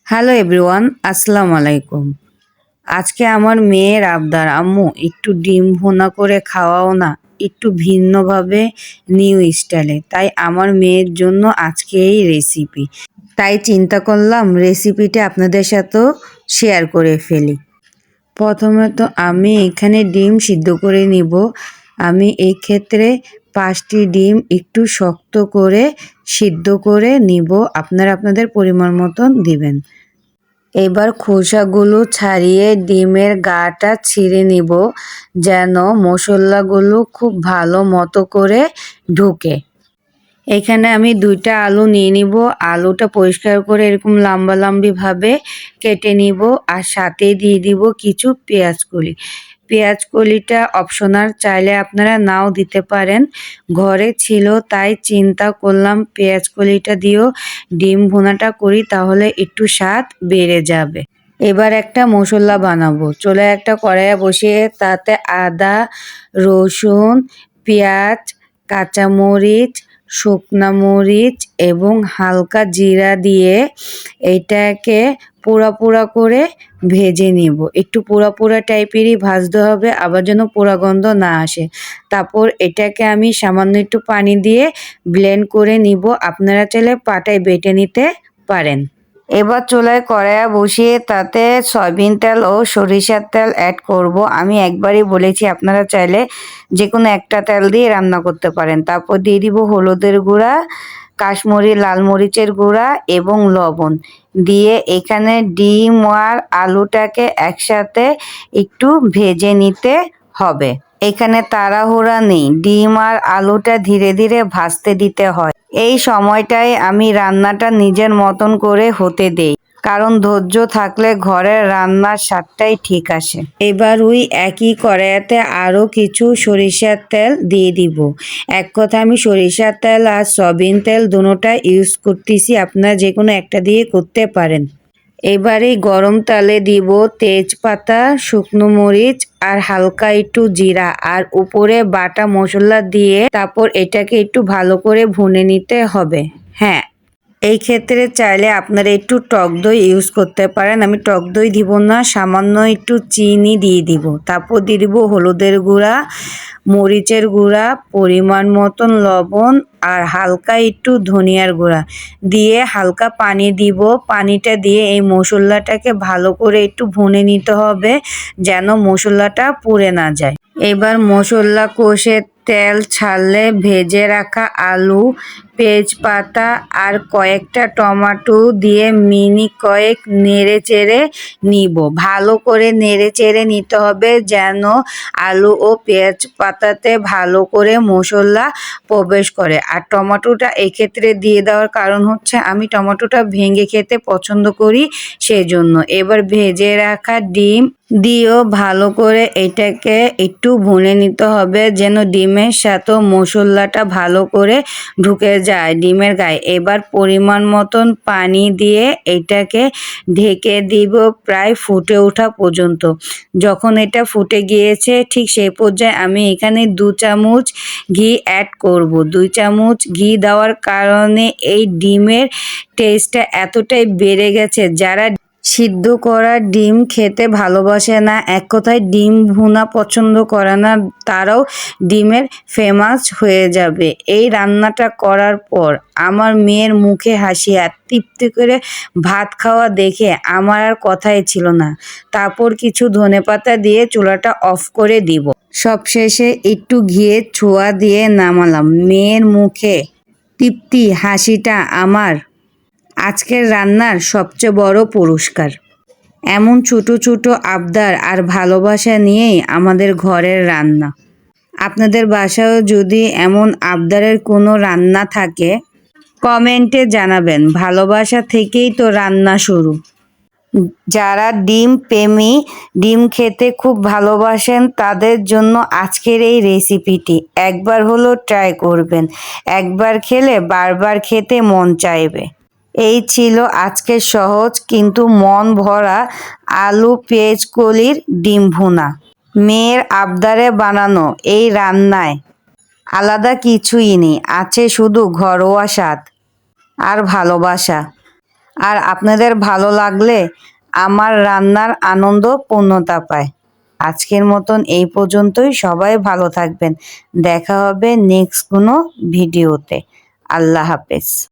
Hello everyone, আসসালামু আলাইকুম। আজকে আমার মেয়ের আবদার, আম্মু একটু ডিম ভুনা করে খাওয়াও না, একটু ভিন্নভাবে, নিউ স্টাইলে। তাই আমার মেয়ের জন্য আজকে এই রেসিপি। তাই চিন্তা করলাম রেসিপিটা আপনাদের সাথেও শেয়ার করে ফেলি। প্রথমে তো আমি এখানে ডিম সিদ্ধ করে নিব। আমি এই ক্ষেত্রে 5টি ডিম একটু শক্ত করে সিদ্ধ করে নিব। আপনারা আপনাদের পরিমাণ মতন দিবেন। এবার খোসাগুলো ছাড়িয়ে ডিমের গাটা ছিঁড়ে নিব, যেন মশলাগুলো খুব ভালো মতো করে ঢুকে। এখানে আমি 2টা আলু নিয়ে নিব। আলুটা পরিষ্কার করে এরকম লম্বালম্বিভাবে কেটে নিব, আর সাথে দিয়ে দিব কিছু পেঁয়াজ কলি। পেঁয়াজ কলিটা অপশনাল, চাইলে আপনারা নাও দিতে পারেন। ঘরে ছিল তাই চিন্তা করলাম পেঁয়াজ কলিটা দিয়েও ডিম ভুনাটা করি, তাহলে একটু স্বাদ বেড়ে যাবে। এবার একটা মশলা বানাবো। চুলে একটা কড়াইয়ে বসিয়ে তাতে আদা, রসুন, পেঁয়াজ, কাঁচামরিচ, শুকনা মরিচ এবং হালকা জিরা দিয়ে এটাকে পোড়া পোড়া করে ভেজে নিব। একটু পোড়া পোড়া টাইপেরই ভাজতে হবে, আবার যেন পোড়া গন্ধ না আসে। তারপর এটাকে আমি সামান্য একটু পানি দিয়ে ব্লেন্ড করে নিব। আপনারা চাইলে পাটায় বেটে নিতে পারেন। এবার চুলায় কড়াইয়া বসিয়ে তাতে সয়াবিন তেল ও সরিষার তেল অ্যাড করব। আমি একবারই বলেছি, আপনারা চাইলে যে কোনো একটা তেল দিয়ে রান্না করতে পারেন। তারপর দিয়ে দিব হলুদের গুঁড়া, কাশ্মীরি লাল মরিচের গুঁড়া এবং লবণ দিয়ে এখানে ডিম আর আলুটাকে একসাথে একটু ভেজে নিতে হবে। এখানে তাড়াহুড়া নেই, ডিম আর আলুটা ধীরে ধীরে ভাজতে দিতে হয়। এই সময়টায় আমি রান্নাটা নিজের মতন করে হতে দেই, কারণ ধৈর্য থাকলে ঘরের রান্নার স্বাদটাই ঠিক আসে। এবার ওই একই কড়াইতে আরও কিছু সরিষার তেল দিয়ে দিব। এক কথা আমি সরিষার তেল আর সয়াবিন তেল দুটোটা ইউজ করতেছি, আপনারা যে কোনো একটা দিয়ে করতে পারেন। এবারে গরম তেলে দিব তেজপাতা, শুকনো মরিচ আর হালকা একটু জিরা, আর উপরে বাটা মশলা দিয়ে তারপর এটাকে একটু ভালো করে ভুনে নিতে হবে। হ্যাঁ, এই ক্ষেত্রে চাইলে আপনারা একটু টক দই ইউজ করতে পারেন। আমি টক দই দিব না, সামান্য একটু চিনি দিয়ে দিব। তারপর দিয়ে দিব হলুদের গুঁড়া, মরিচের গুঁড়া, পরিমাণ মতন লবণ আর হালকা একটু ধনিয়ার গুঁড়া দিয়ে হালকা পানি দিব। পানিটা দিয়ে এই মশলাটাকে ভালো করে একটু ভুনে নিতে হবে, যেন মশলাটা পুড়ে না যায়। এবার মশলা কষে তেল ছাড়লে ভেজে রাখা আলু, তেজপাতা আর কয়েকটা টমেটো দিয়ে মিনিট কয়েক নেড়ে চেড়ে নিব। ভালো করে নেড়ে চেড়ে নিতে হবে, যেন আলু ও পেঁয়াজ পাতাতে ভালো করে মশলা প্রবেশ করে। আর টমেটোটা এক্ষেত্রে দিয়ে দেওয়ার কারণ হচ্ছে আমি টমেটোটা ভেঙে খেতে পছন্দ করি, সেজন্য। এবার ভেজে রাখা ডিম দিয়েও ভালো করে এটাকে একটু ভুনে নিতে হবে, যেন ডিমের সাথে মশলাটা ভালো করে ঢুকে যায় ডিমের গায়ে। এবার পরিমাণ মতন পানি দিয়ে এটাকে ঢেকে দিব প্রায় ফুটে ওঠা পর্যন্ত। যখন এটা ফুটে গিয়েছে ঠিক সেই পর্যায়ে আমি এখানে 2 চামচ ঘি অ্যাড করব। 2 চামচ ঘি দেওয়ার কারণে এই ডিমের টেস্টটা এতটাই বেড়ে গেছে, যারা সিদ্ধ করা ডিম খেতে ভালোবাসে না, এক কথায় ডিম ভুনা পছন্দ করে না, তারাও ডিমের ফেমাস হয়ে যাবে। এই রান্নাটা করার পর আমার মেয়ের মুখে হাসি আর তৃপ্তি করে ভাত খাওয়া দেখে আমার আর কথাই ছিল না। তারপর কিছু ধনেপাতা দিয়ে চুলাটা অফ করে দিব। সবশেষে একটু ঘিয়ের ছোঁয়া দিয়ে নামালাম। মেয়ের মুখে তৃপ্তি হাসিটা আমার আজকের রান্নার সবচেয়ে বড় পুরস্কার। এমন ছোট ছোট আবদার আর ভালোবাসা নিয়েই আমাদের ঘরের রান্না। আপনাদের বাসায়ও যদি এমন আবদারের কোনো রান্না থাকে কমেন্টে জানাবেন। ভালোবাসা থেকেই তো রান্না শুরু। যারা ডিম প্রেমী, ডিম খেতে খুব ভালোবাসেন, তাদের জন্য আজকের এই রেসিপিটি একবার হলো ট্রাই করবেন। একবার খেলে বারবার খেতে মন চাইবে। এই ছিল আজকের সহজ কিন্তু মন ভরা আলু পেঁয়াজ কলির ডিম ভুনা। মেয়ের আবদারে বানানো এই রান্নায় আলাদা কিছুই নেই, আছে শুধু ঘরোয়া স্বাদ আর ভালোবাসা। আর আপনাদের ভালো লাগলে আমার রান্নার আনন্দ পূর্ণতা পায়। আজকের মতন এই পর্যন্তই। সবাই ভালো থাকবেন। দেখা হবে নেক্সট কোনো ভিডিওতে। আল্লাহ হাফেজ।